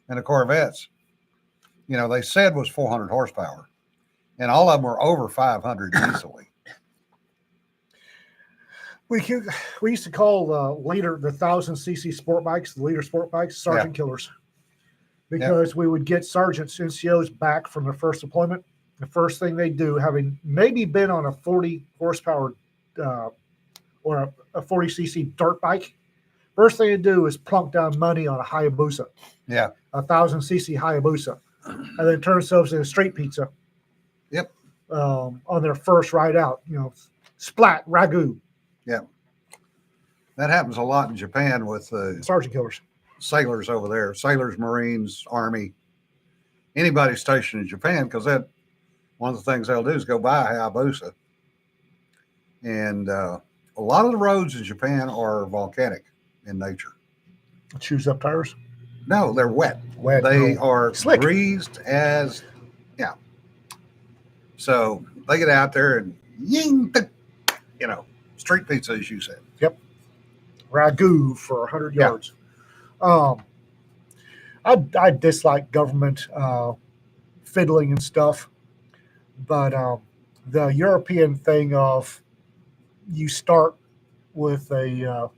and the Corvettes. You know, they said was 400 horsepower, and all of them were over 500 easily. We used to call the 1,000cc sport bikes, the leader sport bikes, sergeant killers, because we would get sergeants, NCOs back from their first deployment. The first thing they do, having maybe been on a 40 horsepower or a 40cc dirt bike, first thing they do is plunk down money on a Hayabusa. Yeah. 1,000cc Hayabusa, and then turn themselves into street pizza. Yep. On their first ride out, splat ragu. Yeah. That happens a lot in Japan with sergeant killers, sailors over there, sailors, Marines, Army, anybody stationed in Japan, because that one of the things they'll do is go buy a Hayabusa. And a lot of the roads in Japan are volcanic in nature. Chews up tires? No, they're wet. They are slick, greased as, So they get out there and street pizza, as you said. Yep. Ragu for 100 yards. I dislike government fiddling and stuff, but the European thing of you start with a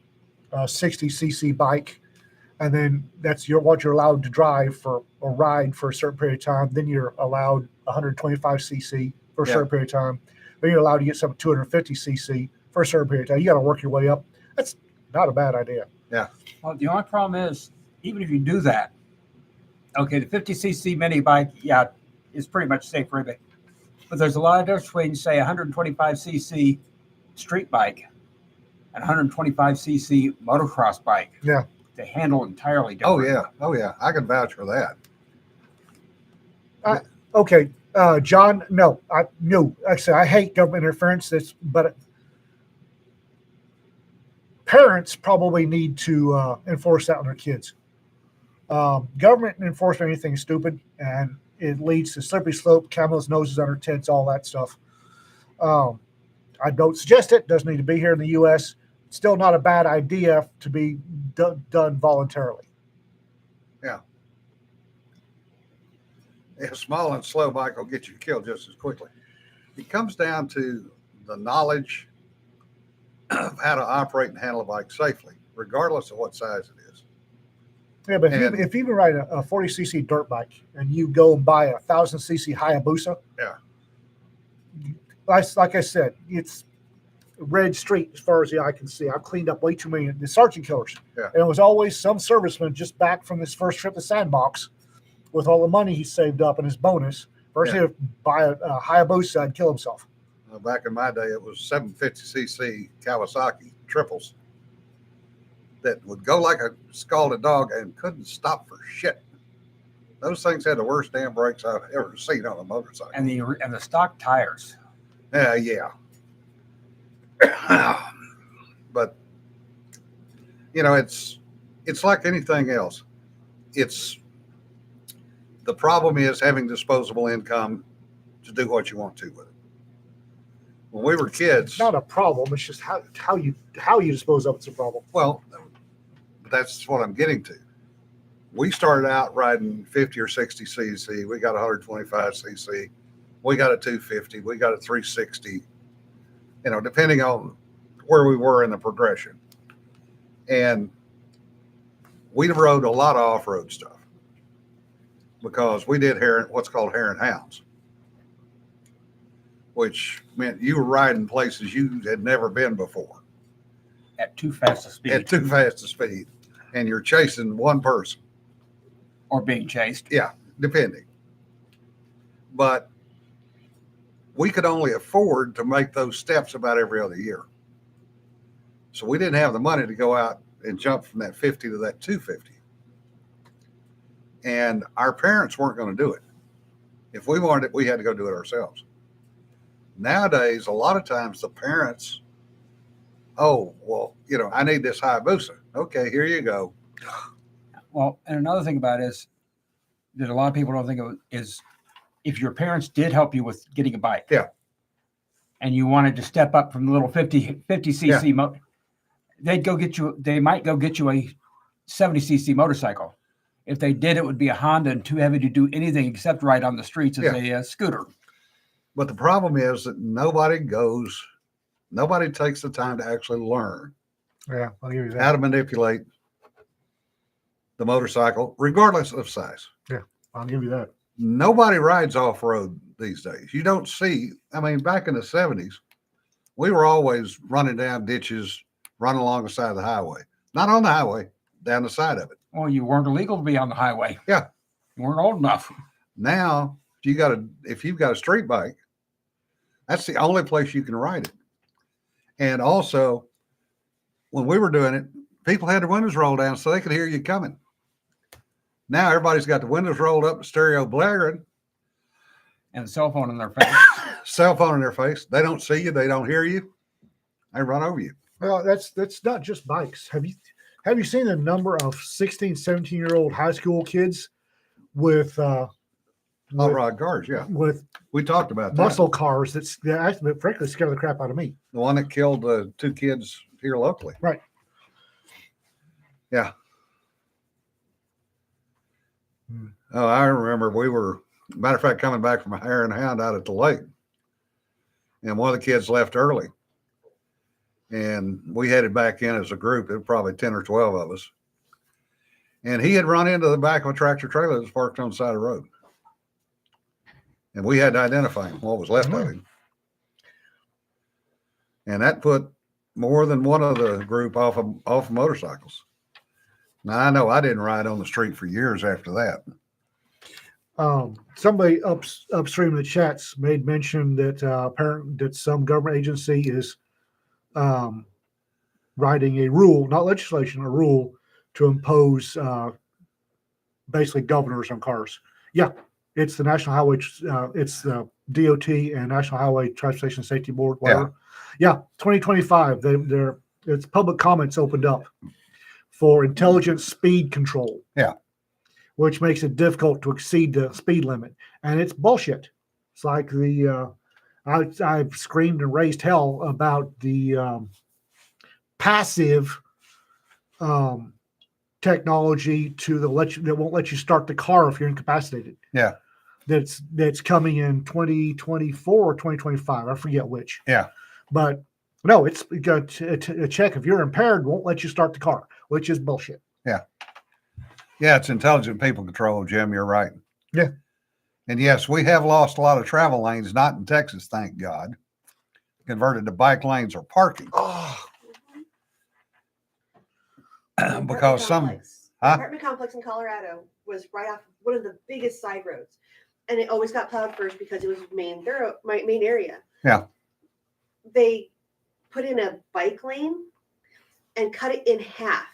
60cc bike, and then that's what you're allowed to drive for a ride for a certain period of time. Then you're allowed 125cc for a certain period of time. Then you're allowed to get some 250cc for a certain period of time. You got to work your way up. That's not a bad idea. Yeah. Well, the only problem is, even if you do that, okay, the 50cc mini bike, is pretty much safe for everything. But there's a lot of difference between, say, 125cc street bike and 125cc motocross bike. Yeah. They handle entirely different. Oh, yeah. I can vouch for that. Okay. John, no. Actually, I hate government interference. But parents probably need to enforce that on their kids. Government enforcement, anything is stupid, and it leads to slippery slope, cameras, noses under tents, all that stuff. I don't suggest it. Doesn't need to be here in the U.S. Still not a bad idea to be done voluntarily. Yeah. A small and slow bike will get you killed just as quickly. It comes down to the knowledge of how to operate and handle a bike safely, regardless of what size it is. Yeah, but if you ride a 40cc dirt bike and you go and buy a 1,000cc Hayabusa, like I said, it's red street as far as the eye can see. I've cleaned up way too many. The sergeant killers. Yeah. And it was always some serviceman just back from his first trip to Sandbox with all the money he saved up and his bonus. First he would buy a Hayabusa and kill himself. Back in my day, it was 750cc Kawasaki triples that would go like a scalded dog and couldn't stop for shit. Those things had the worst damn brakes I've ever seen on a motorcycle. And the stock tires. Yeah. But it's like anything else. The problem is having disposable income to do what you want to with it. When we were kids, it's not a problem. It's just how you dispose of it's a problem. Well, that's what I'm getting to. We started out riding 50 or 60 cc. We got 125 cc. We got a 250. We got a 360. Depending on where we were in the progression. And we rode a lot of off-road stuff because we did what's called hare and hounds, which meant you were riding places you had never been before. At too fast a speed. And you're chasing one person. Or being chased. Yeah, depending. But we could only afford to make those steps about every other year. So we didn't have the money to go out and jump from that 50 to that 250. And our parents weren't going to do it. If we wanted it, we had to go do it ourselves. Nowadays, a lot of times the parents, oh, well, I need this Hayabusa. Okay, here you go. Well, and another thing about it is that a lot of people don't think of is if your parents did help you with getting a bike. Yeah. And you wanted to step up from the little 50 cc motor, they might go get you a 70 cc motorcycle. If they did, it would be a Honda and too heavy to do anything except ride on the streets as a scooter. But the problem is that nobody takes the time to actually learn Yeah, I'll give you that. how to manipulate the motorcycle, regardless of size. Yeah, I'll give you that. Nobody rides off-road these days. You don't see, back in the 70s, we were always running down ditches, running along the side of the highway. Not on the highway, down the side of it. Well, you weren't illegal to be on the highway. Yeah. You weren't old enough. Now, if you've got a street bike, that's the only place you can ride it. And also, when we were doing it, people had their windows rolled down so they could hear you coming. Now everybody's got the windows rolled up, the stereo blaring, and a cell phone in their face. cell phone in their face. They don't see you. They don't hear you. They run over you. Well, that's not just bikes. Have you seen the number of 16, 17-year-old high school kids with hot rod cars? Yeah, we talked about muscle cars that actually, frankly, scare the crap out of me. The one that killed 2 kids here locally. Right. Yeah. Oh, I remember we were, matter of fact, coming back from a hare and hound out at the lake, and one of the kids left early, and we headed back in as a group. It was probably 10 or 12 of us, and he had run into the back of a tractor trailer that was parked on the side of the road, and we had to identify him, what was left of him, and that put more than one of the group off motorcycles. Now, I know I didn't ride on the street for years after that. Somebody upstream in the chats made mention that that some government agency is writing a rule, not legislation, a rule to impose basically governors on cars. Yeah, it's the National Highway, it's the DOT and National Highway Transportation Safety Board, whatever. Yeah, 2025, it's public comments opened up for intelligent speed control. Yeah. Which makes it difficult to exceed the speed limit. And it's bullshit. It's like I've screamed and raised hell about the passive technology that won't let you start the car if you're incapacitated. Yeah. That's coming in 2024 or 2025. I forget which. Yeah. But no, it's got a check. If you're impaired, won't let you start the car, which is bullshit. Yeah. Yeah, it's intelligent people control, Jim. You're right. Yeah. And yes, we have lost a lot of travel lanes, not in Texas, thank God. Converted to bike lanes or parking. Oh. Because apartment complex in Colorado was right off one of the biggest side roads. And it always got plowed first because it was main area. Yeah. They put in a bike lane and cut it in half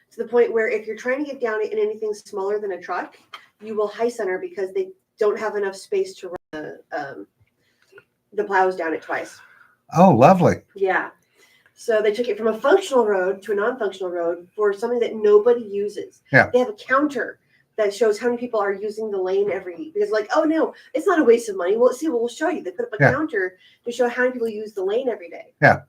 to the point where if you're trying to get down in anything smaller than a truck, you will high center because they don't have enough space to run the plows down it twice. Oh, lovely. Yeah. So they took it from a functional road to a non-functional road for something that nobody uses. Yeah. They have a counter that shows how many people are using the lane because oh no, it's not a waste of money. Well, we'll show you. They put up a counter to show how many people use the lane every day. Yeah.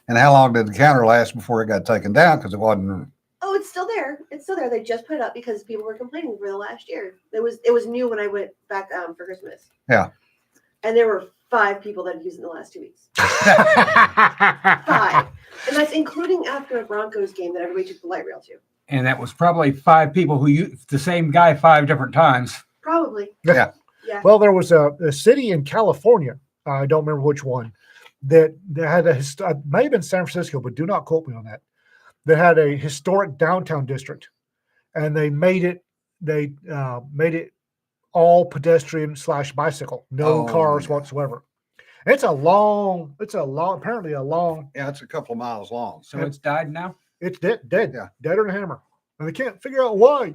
And how long did the counter last before it got taken down? Because it wasn't. Oh, it's still there. It's still there. They just put it up because people were complaining for the last year. It was new when I went back for Christmas. Yeah. And there were 5 people that had used it in the last 2 weeks. 5. And that's including after a Broncos game that everybody took the light rail to. And that was probably 5 people who used the same guy 5 different times. Probably. Yeah. Yeah. Well, there was a city in California, I don't remember which one, that had it may have been San Francisco, but do not quote me on that. They had a historic downtown district, and they made it all pedestrian / bicycle, no cars whatsoever. It's apparently a long. Yeah, it's a couple of miles long. So it's died now? It's dead. Yeah. Deader than a hammer. And they can't figure out why.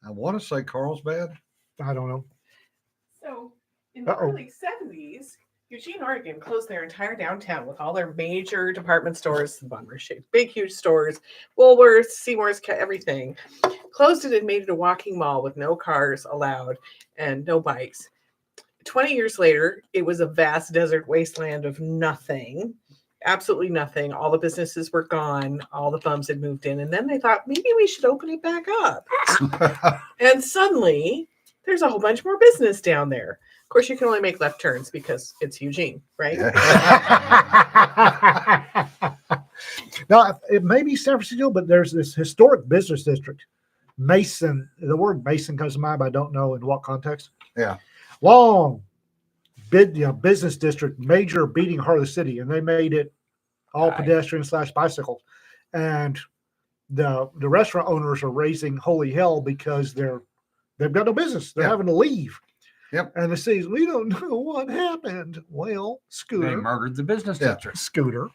I want to say Carlsbad. I don't know. So in the Uh-oh. early 70s, Eugene, Oregon closed their entire downtown with all their major department stores, bummer shaped, big, huge stores, Woolworths, Seymour's, everything. Closed it and made it a walking mall with no cars allowed and no bikes. 20 years later, it was a vast desert wasteland of nothing, absolutely nothing. All the businesses were gone. All the bums had moved in. And then they thought, maybe we should open it back up. And suddenly, there's a whole bunch more business down there. Of course, you can only make left turns because it's Eugene, right? Now, it may be San Francisco, but there's this historic business district. Mason, the word Mason comes to mind, but I don't know in what context. Yeah. Long business district, major beating heart of the city, and they made it all Right. pedestrian / bicycle. And the restaurant owners are raising holy hell because they've got no business. They're Yeah. having to leave. Yep. And the city's, we don't know what happened. Well, They Scooter. murdered the business Yeah. district. Scooter.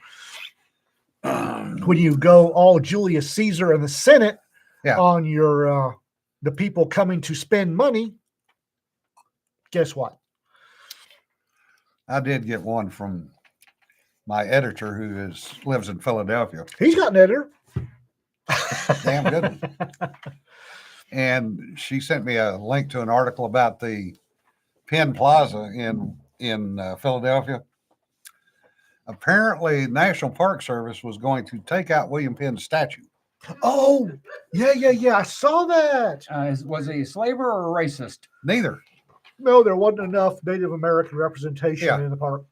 When you go all Julius Caesar and the Senate Yeah. on your the people coming to spend money, guess what? I did get one from my editor who lives in Philadelphia. He's got an editor. Damn good one. And she sent me a link to an article about the Penn Plaza in Philadelphia. Apparently, National Park Service was going to take out William Penn's statue. Oh, yeah. I saw that. Was he a slaver or a racist? Neither, No, there wasn't enough Native American representation Yeah. in the park,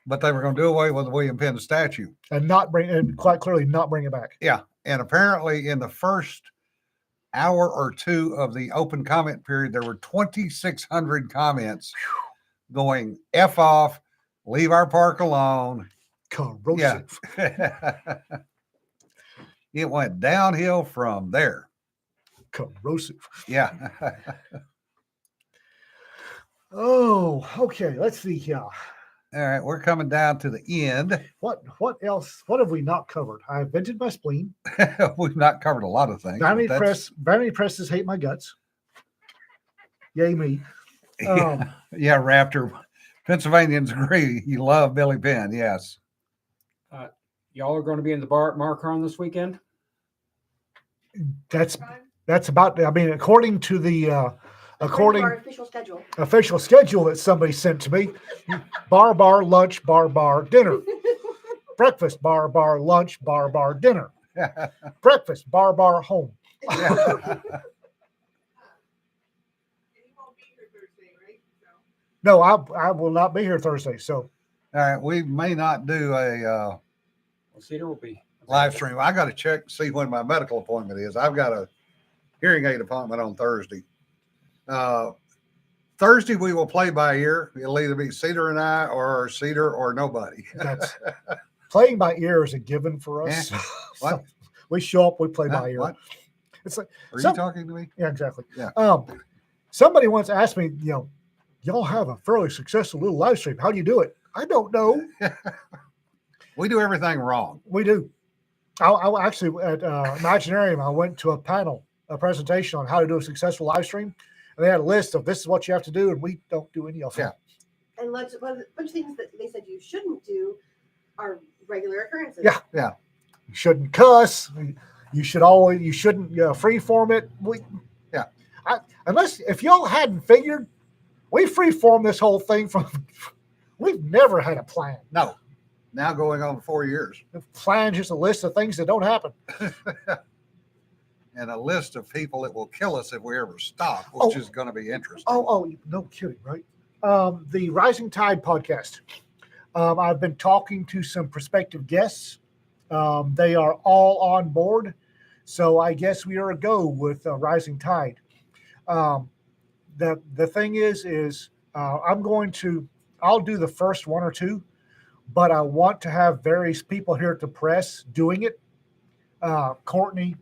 but they were going to do away with the William Penn statue. and quite clearly not bring it back. Yeah. And apparently, in the first hour or two of the open comment period, there were 2,600 comments going F off, leave our park alone. Corrosive. It went downhill from there. Corrosive. Yeah. Oh, okay. Let's see here. All right. We're coming down to the end. What else? What have we not covered? I invented my spleen. We've not covered a lot of things. but Vanity that's- Presses hate my guts. Yay me. Yeah, Raptor. Pennsylvanians agree. You love Billy Penn. Yes. Y'all are going to be in the bar at Marcron this weekend? That's about. I mean, according to the Our official schedule. official schedule that somebody sent to me, bar lunch, bar dinner, breakfast bar lunch, bar dinner, breakfast bar home. Yeah. No, I will not be here Thursday. So All right. We may not do a Well, Cedar will be. live stream. I got to check to see when my medical appointment is. I've got a hearing aid appointment on Thursday. Thursday we will play by ear. It'll either be Cedar and I, or Cedar or nobody. that's playing by ear is a given for us. What? We show up, we play by ear. What? It's like, Are some- you talking to me? yeah, exactly. Yeah. Somebody once asked me, y'all have a fairly successful little live stream. How do you do it? I don't know. We do everything wrong. We do. I actually at Imaginarium, I went to a presentation on how to do a successful live stream, and they had a list of this is what you have to do, and we don't do any of them. Yeah. And a bunch of things that they said you shouldn't do are regular occurrences. Yeah. You shouldn't cuss. You shouldn't free form it. Unless if y'all hadn't figured, we free form this whole thing from. We've never had a plan. No. Now going on 4 years. The plan is just a list of things that don't happen. And a list of people that will kill us if we ever stop, which is going to be interesting. Oh, no kidding, right? The Rising Tide podcast. I've been talking to some prospective guests. They are all on board. So I guess we are a go with Rising Tide. The thing is I'll do the first one or two, but I want to have various people here at the press doing it. Courtney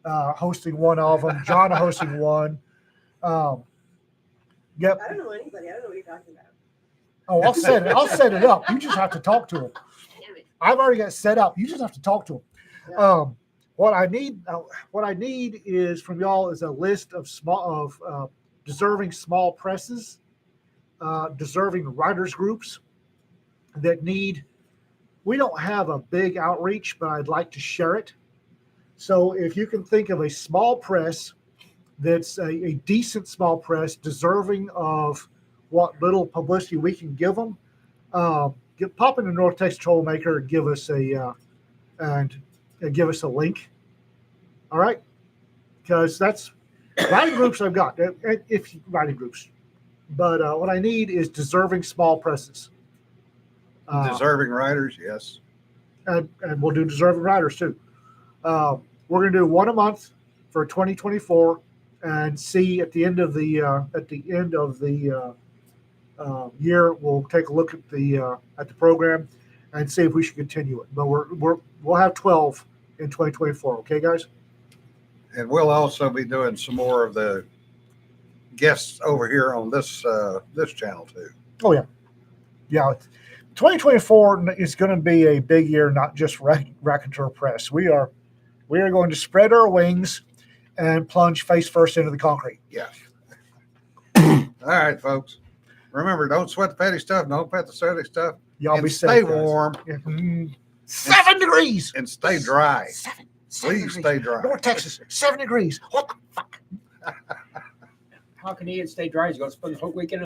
hosting one of them, John hosting one. Yep. I don't know anybody. I don't know what you're talking about. Oh, I'll set it up. You just have to talk to them. Damn it. I've already got it set up. You just have to talk to them. Yeah. what I need is from y'all is a list of deserving small presses, deserving writers groups that need. We don't have a big outreach, but I'd like to share it. So if you can think of a small press that's a decent small press, deserving of what little publicity we can give them, pop into North Texas Troublemaker and give us a link. All right, because that's writing groups I've got. If writing groups, but what I need is deserving small presses. Deserving writers, yes. And we'll do deserving writers too. We're going to do one a month for 2024, and see at the end of the year, we'll take a look at the program and see if we should continue it. But we'll have 12 in 2024. Okay, guys. And we'll also be doing some more of the guests over here on this channel too. Oh yeah. 2024 is going to be a big year, not just Raconteur Press. We are going to spread our wings and plunge face first into the concrete. Yeah. All right, folks. Remember, don't sweat the petty stuff. Don't pet the sweaty stuff. Y'all and be stay safe, guys. warm. Yeah. 7 degrees. And stay dry. 7 Please degrees. stay dry. North Texas, 7 degrees. What the fuck? How can he stay dry? He's going to spend the whole weekend